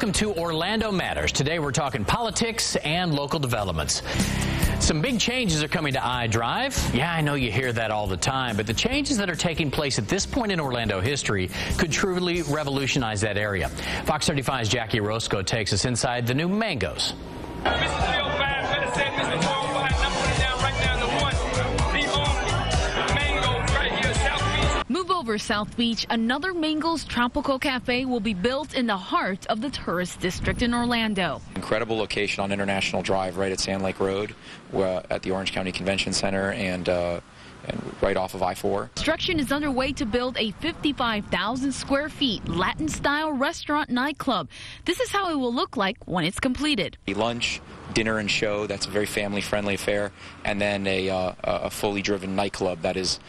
welcome to Orlando Matters. Today we're talking politics and local developments. Some big changes are coming to iDrive. Yeah, I know you hear that all the time, but the changes that are taking place at this point in Orlando history could truly revolutionize that area. Fox 35's Jackie Roscoe takes us inside the new Mangoes. Move over South Beach. Another Mangoes Tropical Cafe will be built in the heart of the tourist district in Orlando. Incredible location on International Drive right at Sand Lake Road at the Orange County Convention Center and right off of I-4. Construction is underway to build a 55,000 square feet Latin-style restaurant nightclub. This is how it will look like when it's completed. Lunch, dinner and show, that's a very family-friendly affair, and then a fully driven nightclub that is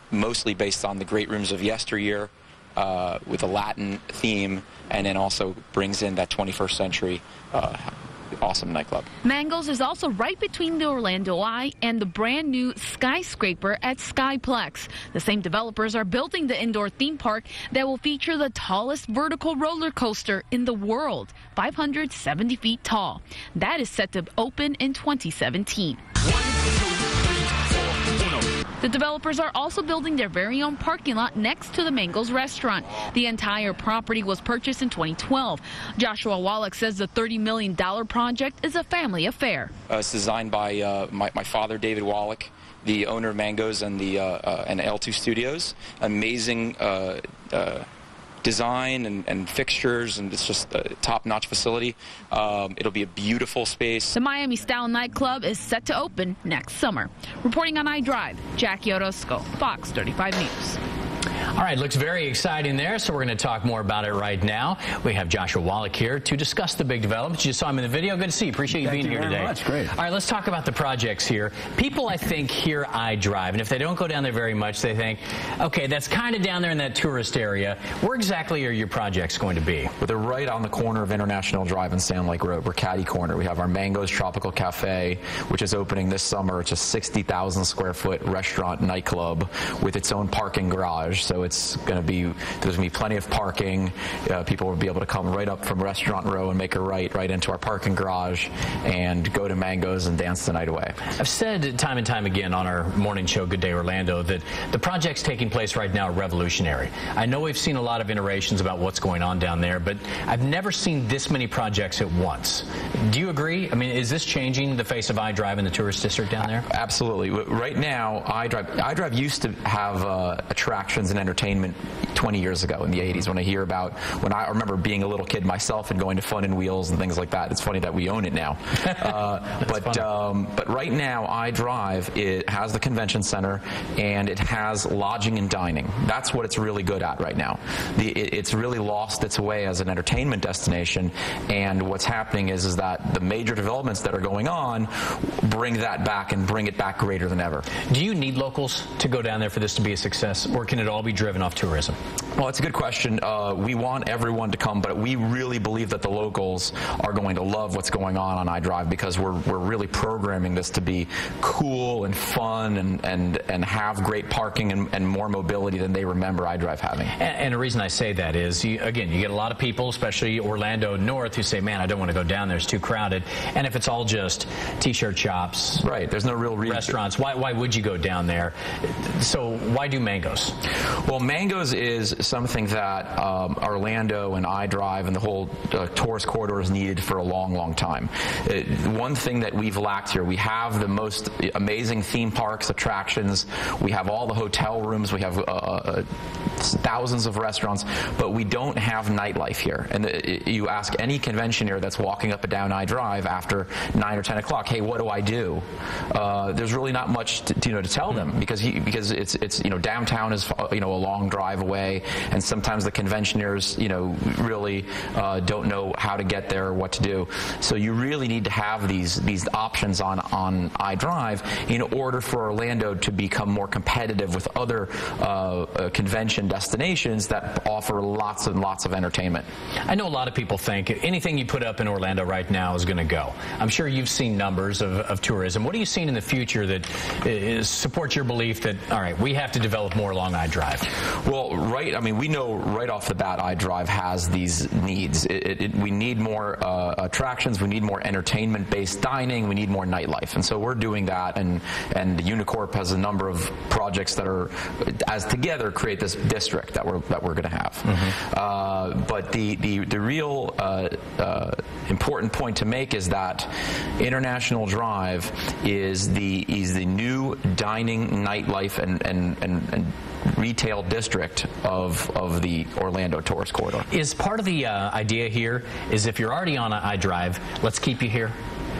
mostly based on the great rooms of yesteryear with a Latin theme, and then also brings in that 21st century awesome nightclub. Mangoes is also right between the Orlando Eye and the brand new skyscraper at Skyplex. The same developers are building the indoor theme park that will feature the tallest vertical roller coaster in the world, 570 feet tall. That is set to open in 2017. The developers are also building their very own parking lot next to the Mangoes restaurant. The entire property was purchased in 2012. Joshua Wallack says the $30 million project is a family affair. It's designed by my father, David Wallack, the owner of Mangoes and the and L2 Studios. Amazing design and fixtures, and it's just a top-notch facility. It'll be a beautiful space. The Miami-style nightclub is set to open next summer. Reporting on iDrive, Jackie Orozco, Fox 35 News. All right, looks very exciting there, so we're going to talk more about it right now. We have Joshua Wallack here to discuss the big developments. You just saw him in the video. Good to see you. Appreciate you being here today. Thank you very much. Great. All right, let's talk about the projects here. People, I think, hear iDrive, and if they don't go down there very much, they think, okay, that's kind of down there in that tourist area. Where exactly are your projects going to be? Well, they're right on the corner of International Drive and Sand Lake Road. We're catty corner. We have our Mangoes Tropical Cafe, which is opening this summer. It's a 60,000 square foot restaurant nightclub with its own parking garage. So it's going to be, there's going to be plenty of parking. People will be able to come right up from Restaurant Row and make a right into our parking garage and go to Mangoes and dance the night away. I've said time and time again on our morning show, Good Day Orlando, that the projects taking place right now are revolutionary. I know we've seen a lot of iterations about what's going on down there, but I've never seen this many projects at once. Do you agree? I mean, is this changing the face of iDrive in the tourist district down there? Absolutely. Right now, iDrive used to have attractions and entertainment 20 years ago in the 80s. When I remember being a little kid myself and going to Fun and Wheels and things like that. It's funny that we own it now. But right now, iDrive, it has the convention center and it has lodging and dining. That's what it's really good at right now. It's really lost its way as an entertainment destination, and what's happening is that the major developments that are going on bring that back and bring it back greater than ever. Do you need locals to go down there for this to be a success, or can it all be driven off tourism? Well, it's a good question. We want everyone to come, but we really believe that the locals are going to love what's going on iDrive, because we're really programming this to be cool and fun and have great parking and more mobility than they remember iDrive having. And the reason I say that is, again, you get a lot of people, especially Orlando North, who say, man, I don't want to go down there, it's too crowded. And if it's all just T-shirt shops, right, there's no real reason. Restaurants, why would you go down there? So why do Mangoes? Well, Mangoes is something that Orlando and iDrive and the whole tourist corridor has needed for a long, long time. One thing that we've lacked here, we have the most amazing theme parks, attractions, we have all the hotel rooms, we have thousands of restaurants, but we don't have nightlife here. And you ask any conventioner that's walking up and down iDrive after 9 or 10 o'clock, hey, what do I do? There's really not much to tell them, because it's downtown is a long drive away, and sometimes the conventioners really don't know how to get there or what to do. So you really need to have these options on iDrive in order for Orlando to become more competitive with other convention destinations that offer lots and lots of entertainment. I know a lot of people think anything you put up in Orlando right now is going to go. I'm sure you've seen numbers of tourism. What are you seeing in the future that supports your belief that, all right, we have to develop more along I-Drive? Well, we know right off the bat I-Drive has these needs. We need more attractions, we need more entertainment-based dining, we need more nightlife, and so we're doing that, and Unicorp has a number of projects that are, as together, create this district that we're going to have. Mm-hmm. But the real important point to make is that International Drive is the new dining, nightlife, and retail district of the Orlando tourist corridor. Is part of the idea here is if you're already on I-Drive, let's keep you here,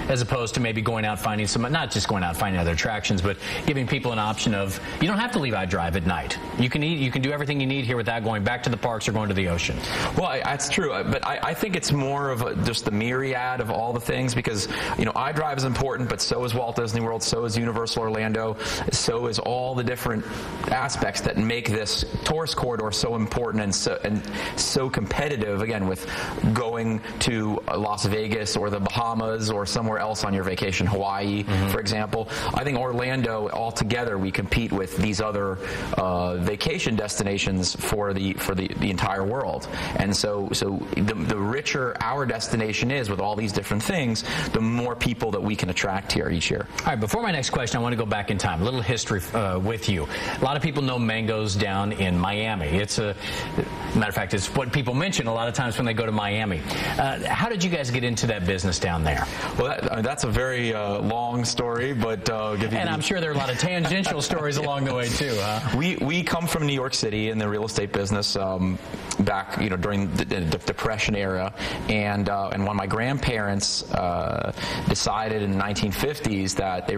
as opposed to maybe going out finding some, not just going out finding other attractions, but giving people an option of, you don't have to leave I-Drive at night. You can eat, you can do everything you need here without going back to the parks or going to the ocean. Well, that's true, but I think it's more of just the myriad of all the things, because, you know, I-Drive is important, but so is Walt Disney World, so is Universal Orlando, so is all the different aspects that make this tourist corridor so important and so competitive, again, with going to Las Vegas or the Bahamas or somewhere else on your vacation, Hawaii, for example. I think Orlando, altogether, we compete with these other vacation destinations for the entire world. And so the richer our destination is with all these different things, the more people that we can attract here each year. All right, before my next question, I want to go back in time. A little history with you. A lot of people know Mango's down in Miami. It's a matter of fact, it's what people mention a lot of times when they go to Miami. How did you guys get into that business down there? Well, that's a very long story, but I'm sure there are a lot of tangential stories along the way too. Huh? We come from New York City in the real estate business back, you know, during the Depression era, and when my grandparents decided in the 1950s that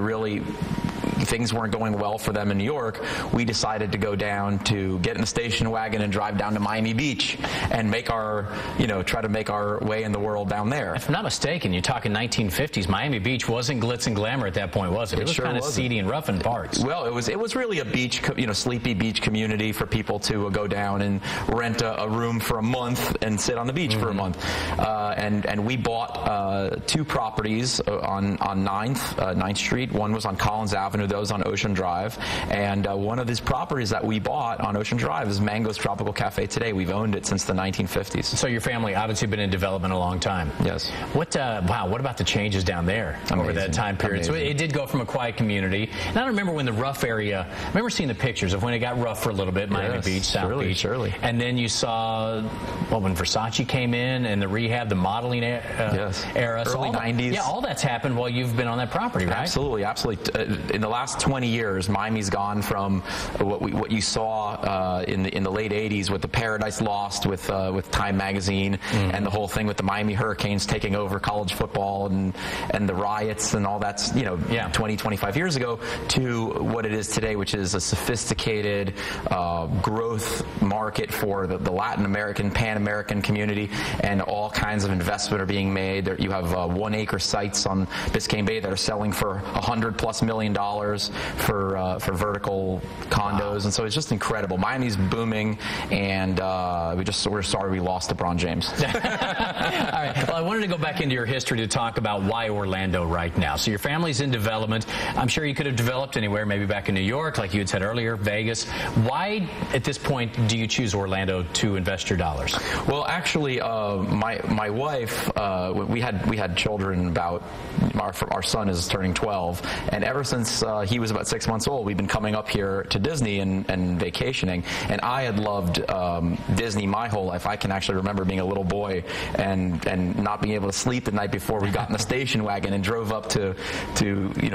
things weren't going well for them in New York, we decided to go down to get in the station wagon and drive down to Miami Beach and try to make our way in the world down there. If I'm not mistaken, you're talking 1950s. Miami Beach wasn't glitz and glamour at that point, was it? It was sure kind of seedy and rough in parts. Well, it was really a beach, sleepy beach community for people to go down and rent a room for a month and sit on the beach for a month. And we bought two properties on 9th Street. One was on Collins Avenue, those on Ocean Drive. And one of these properties that we bought on Ocean Drive is Mango's Tropical Cafe today. We've owned it since the 1950s. So your family obviously been in development a long time. Yes. What about the changes down there over that time period? Amazing. So it did go from a quiet community. And I remember when the rough area, I remember seeing the pictures of when it got rough for a little bit, Miami Beach, South Beach. Surely. And then you saw, when Versace came in and the rehab, the modeling era. Early 90s. Yeah, all that's happened while you've been on that property, right? Absolutely. In the last 20 years, Miami's gone from what you saw in the late 80s with the Paradise Lost with Time Magazine and the whole thing with the Miami Hurricanes taking over college football and the riots and all that's 20, 25 years ago, to what it is today, which is a sophisticated growth market for the Latin American, Pan American community, and all kinds of investment are being made. You have 1 acre sites on Biscayne Bay that are selling for $100+ million for vertical condos, and so it's just incredible. Miami's booming, and we're sorry we lost LeBron James. All right. Well, I wanted to go back into your history to talk about why Orlando right now. So your family's in development. I'm sure you could have developed anywhere, maybe back in New York, like you had said earlier, Vegas. Why, at this point, do you choose Orlando to invest your dollars? Well, actually, my wife, we had children about, our son is turning 12, and ever since he was about 6 months old, we've been coming up here to Disney and vacationing. And I had loved Disney my whole life. I can actually remember being a little boy and not being able to sleep the night before we got in the station wagon and drove up to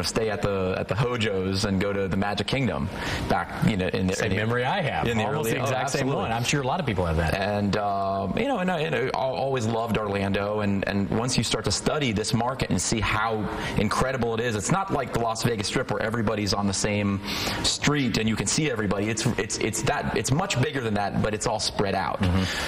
stay at the Hojo's and go to the Magic Kingdom back in the same memory I have. In the almost early, the exact same one. I'm sure a lot of people have that. And I always loved Orlando. And once you start to study this market and see how incredible it is, it's not like the Las Vegas Strip where everybody's on the same street and you can see everybody. It's much bigger than that, but it's all spread out.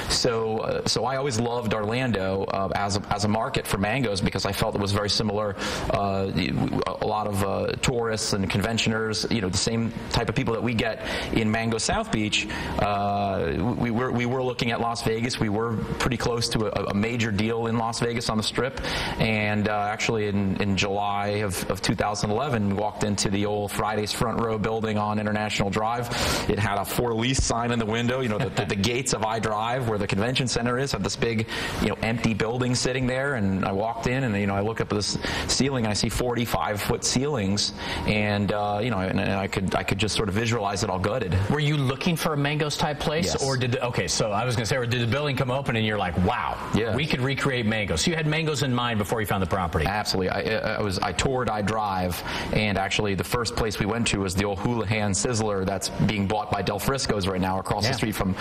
So I always loved Orlando as a market for mangoes because I felt it was very similar. A lot of tourists and conventioners, the same type of people that we get in Mango South Beach. We were looking at Las Vegas. We were pretty close to a major deal in Las Vegas on the Strip, and actually in July of 2011, we walked into the old Fridays Front Row building on International Drive. It had a for lease sign in the window. The gates of iDrive, where the convention center is, have this big, empty building sitting there. And I walked in, and I look up at this ceiling. I see 45-foot ceilings, and and I could just sort of visualize it all gutted. Were you looking for a Mango's type place, yes. or so I was going to say, or did the building come open and you're like, wow, yeah, we could recreate Mango's? So you had Mango's in mind before you found the property? Absolutely. I toured iDrive, and actually the first place we went to was the old Houlihan Sizzler that's being bought by Del Frisco's right now across the street from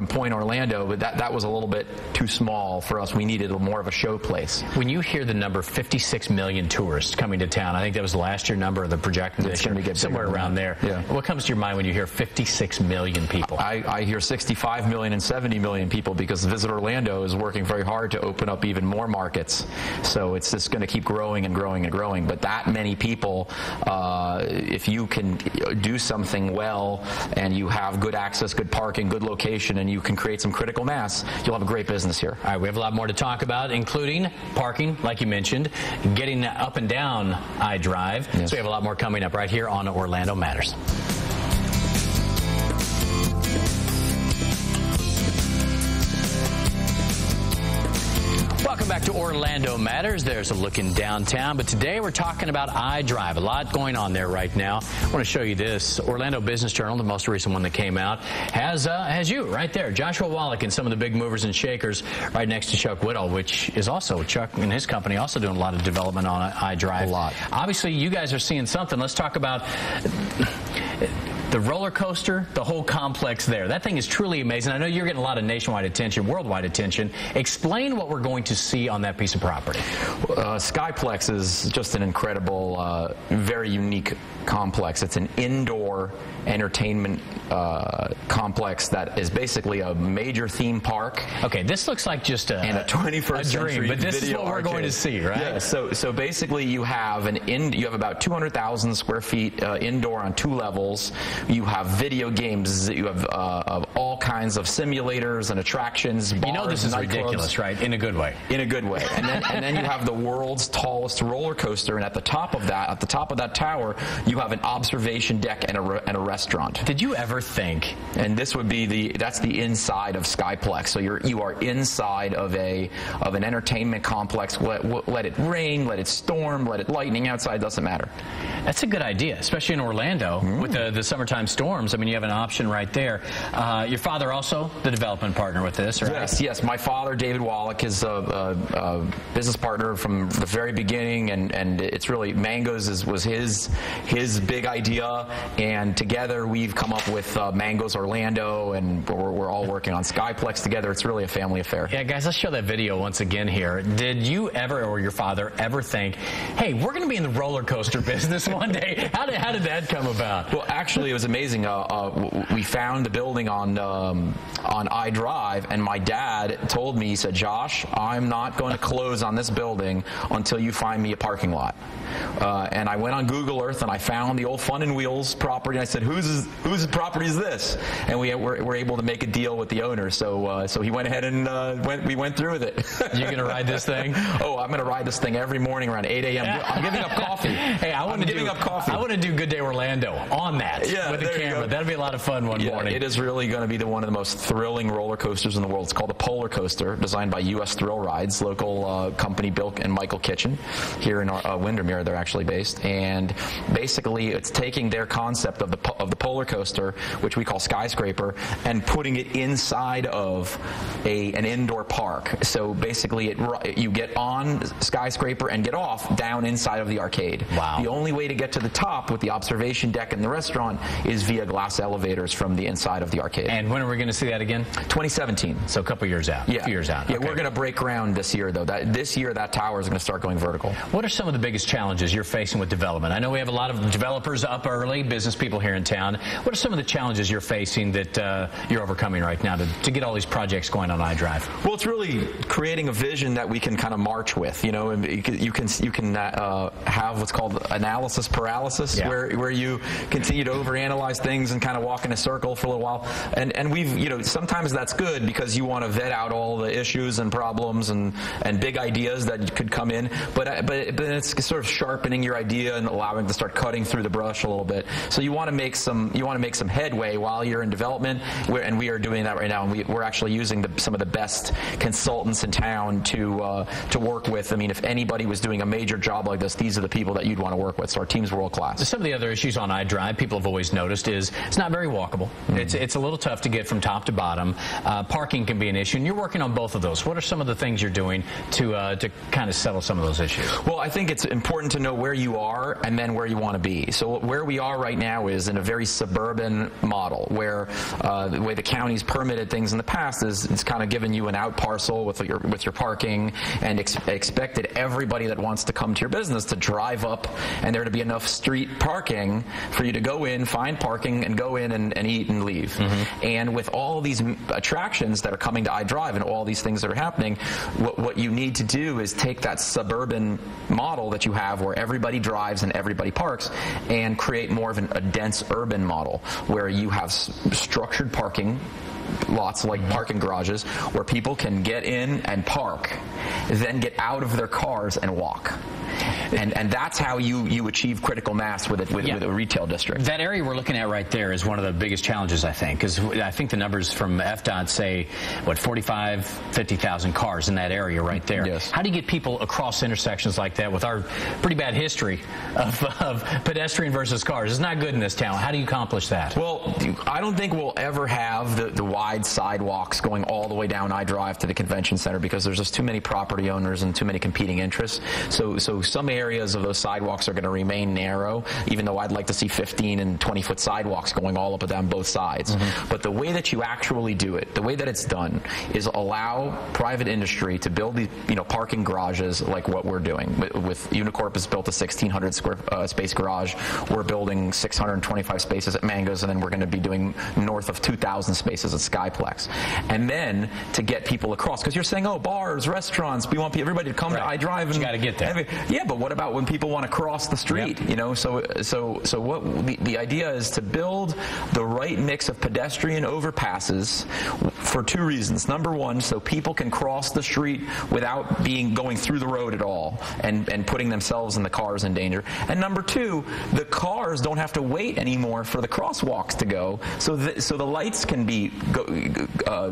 Point Orlando. But that was a little bit too small for us. We needed more of a show place. When you hear the number 56 million tourists coming to town, I think that was last year number, the projected it's going to get somewhere around there. Yeah. What comes to your mind when you hear 56 million people? I hear 65 million and 70 million people because Visit Orlando is working very hard to open up even more markets. So it's just going to keep growing and growing and growing. But that many people, if you can do something well and you have good access, good parking, good location, and you can create some critical mass, you'll have a great business here. All right, we have a lot more to talk about, including parking, like you mentioned, getting up and down iDrive. Yes. So we have a lot more coming up right here on Orlando Matters. Welcome back to Orlando Matters. There's a look in downtown, but today we're talking about iDrive. A lot going on there right now. I want to show you this. Orlando Business Journal, the most recent one that came out, has you right there, Joshua Wallack, and some of the big movers and shakers right next to Chuck Whittle, which is also Chuck and his company also doing a lot of development on iDrive. A lot. Obviously, you guys are seeing something. Let's talk about the roller coaster, the whole complex there. That thing is truly amazing. I know you're getting a lot of nationwide attention, worldwide attention. Explain what we're going to see on that piece of property. Skyplex is just an incredible, very unique complex. It's an indoor entertainment complex that is basically a major theme park. Okay, this looks like just a 21st century but this is what we're going to see, right? Yeah. So basically, you have about 200,000 square feet indoor on 2 levels. You have video games. You have all kinds of simulators and attractions. Bars, this is ridiculous, right? In a good way. In a good way. And then you have the world's tallest roller coaster, and at the top of that tower, you have an observation deck and a restaurant. Did you ever think? And this would be that's the inside of Skyplex. So you are inside of an entertainment complex. Let it rain, let it storm, let it lightning outside. Doesn't matter. That's a good idea, especially in Orlando with the summertime storms. I mean, you have an option right there. Your father also the development partner with this, right? Yes. My father, David Wallack, is a business partner from the very beginning, and it's really Mango's was his big idea, and together we've come up with Mango's Orlando, and we're all working on Skyplex together. It's really a family affair. Yeah, guys, let's show that video once again here. Did you ever, or your father ever think, hey, we're going to be in the roller coaster business one day? How did that come about? Well, actually, it was amazing. We found the building on iDrive, and my dad told me, he said, Josh, I'm not going to close on this building until you find me a parking lot. And I went on Google Earth and I found the old Fun and Wheels property. And I said, whose property is this? And we were able to make a deal with the owner. So he went ahead and we went through with it. You gonna ride this thing? Oh, I'm gonna ride this thing every morning around 8 a.m. I'm giving up coffee. Hey, I want to do Good Day Orlando on that with the camera. That'd be a lot of fun one morning. It is really going to be one of the most thrilling roller coasters in the world. It's called the Polar Coaster, designed by U.S. Thrill Rides, local company built in Michael Kitchen here in Windermere. They're actually based, and basically it's taking their concept of the Polar Coaster, which we call Skyscraper, and putting it inside of an indoor park. So basically, you get on Skyscraper and get off down inside of the arcade. Wow. The only way to get to the top with the observation deck and the restaurant is via glass elevators from the inside of the arcade. And when are we going to see that again? 2017. So a couple years out. Yeah. A few years out. Yeah, okay. We're going to break ground this year, though. This year, that tower is going to start going vertical. What are some of the biggest challenges you're facing with development? I know we have a lot of developers up early, business people here in town. What are some of the challenges you're facing that you're overcoming right now to get all these projects going on iDrive? Well, it's really creating a vision that we can kind of march with. You know, and you can have what's called analysis paralysis, where you continue to overanalyze things and kind of walk in a circle for a little while. And we've, you know, sometimes that's good because you want to vet out all the issues and problems and big ideas that could come in. But it's sort of sharpening your idea and allowing to start cutting through the brush a little bit. So you want to make some headway while you're in development, and we are doing that right now. And we're actually using some of the best consultants in town to work with. I mean, if anybody was doing a major job like this, these are the people that you'd want to work with. So our team's world class. Some of the other issues on iDrive people have always noticed is it's not very walkable. It's a little tough to get from top to bottom. Parking can be an issue, and you're working on both of those. What are some of the things you're doing to kind of settle some of those issues? Well, I think it's important to know where you are and then where you want to be. So where we are right now is in a very suburban model, where the way the county's permitted things in the past is it's kind of given you an out parcel with your parking and expected everybody that wants to come to your business to drive up and there to be enough street parking for you to go in, find parking, and go in and eat and leave. And with all these attractions that are coming to iDrive and all these things that are happening, what you need to do is take that suburban model that you have where everybody drives and everybody parks and create more of a dense urban model where you have structured parking lots, like parking garages, where people can get in and park, then get out of their cars and walk. And that's how you achieve critical mass with a retail district. That area we're looking at right there is one of the biggest challenges, I think, because I think the numbers from FDOT say, 50,000 cars in that area right there. Yes. How do you get people across intersections like that with our pretty bad history of pedestrian versus cars? It's not good in this town. How do you accomplish that? Well, I don't think we'll ever have the wide sidewalks going all the way down iDrive to the convention center because there's just too many property owners and too many competing interests. So some areas of those sidewalks are going to remain narrow, even though I'd like to see 15 and 20-foot sidewalks going all up and down both sides. But the way that you actually do it, the way that it's done, is allow private industry to build these, parking garages like what we're doing. With Unicorp has built a 1,600 square space garage. We're building 625 spaces at Mango's, and then we're going to be doing north of 2,000 spaces at Skyplex. And then to get people across, because you're saying, oh, bars, restaurants, we want everybody to come to iDrive. And you got to get there. Yeah, but what about when people want to cross the street? So what the idea is to build the right mix of pedestrian overpasses for two reasons. Number one, so people can cross the street without going through the road at all and putting themselves and the cars in danger. And number two, the cars don't have to wait anymore for the crosswalks to go, so the lights can be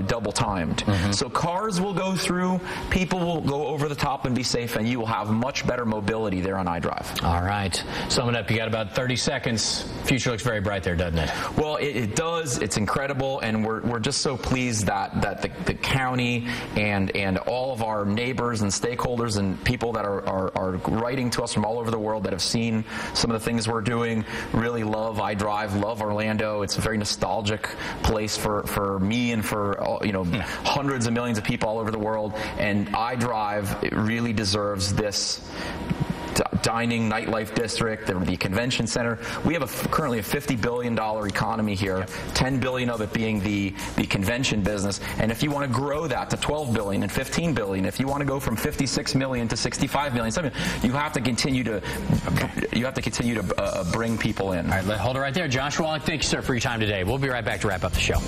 double timed. So cars will go through, people will go over the top and be safe, and you will have much better mobility there on iDrive. All right. Summing up, you got about 30 seconds. Future looks very bright there, doesn't it? Well, it does. It's incredible, and we're just so pleased that the county and all of our neighbors and stakeholders and people that are writing to us from all over the world that have seen some of the things we're doing really love iDrive, love Orlando. It's a very nostalgic place for me and for hundreds of millions of people all over the world, and iDrive really deserves this dining nightlife district, the convention center. We have currently a $50 billion economy here, $10 billion of it being the convention business. And if you want to grow that to $12 billion and $15 billion, if you want to go from $56 million to $65 million, you have to continue to bring people in. All right, hold it right there. Josh Wallack, thank you, sir, for your time today. We'll be right back to wrap up the show.